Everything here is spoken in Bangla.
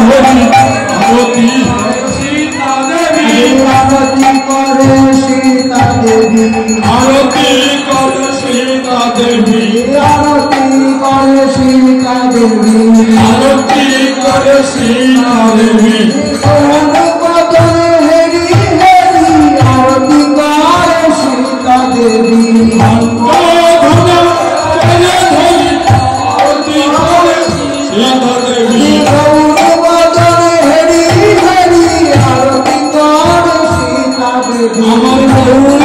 হরি আরতি সীতা দেবী আরতি করে সীতা দেবী আরতি করে সীতা দেবী আরতি করে সীতা দেবী আরতি করে সীতা দেবী বদনে হেরি হেরি আরতি করে সীতা দেবী আমার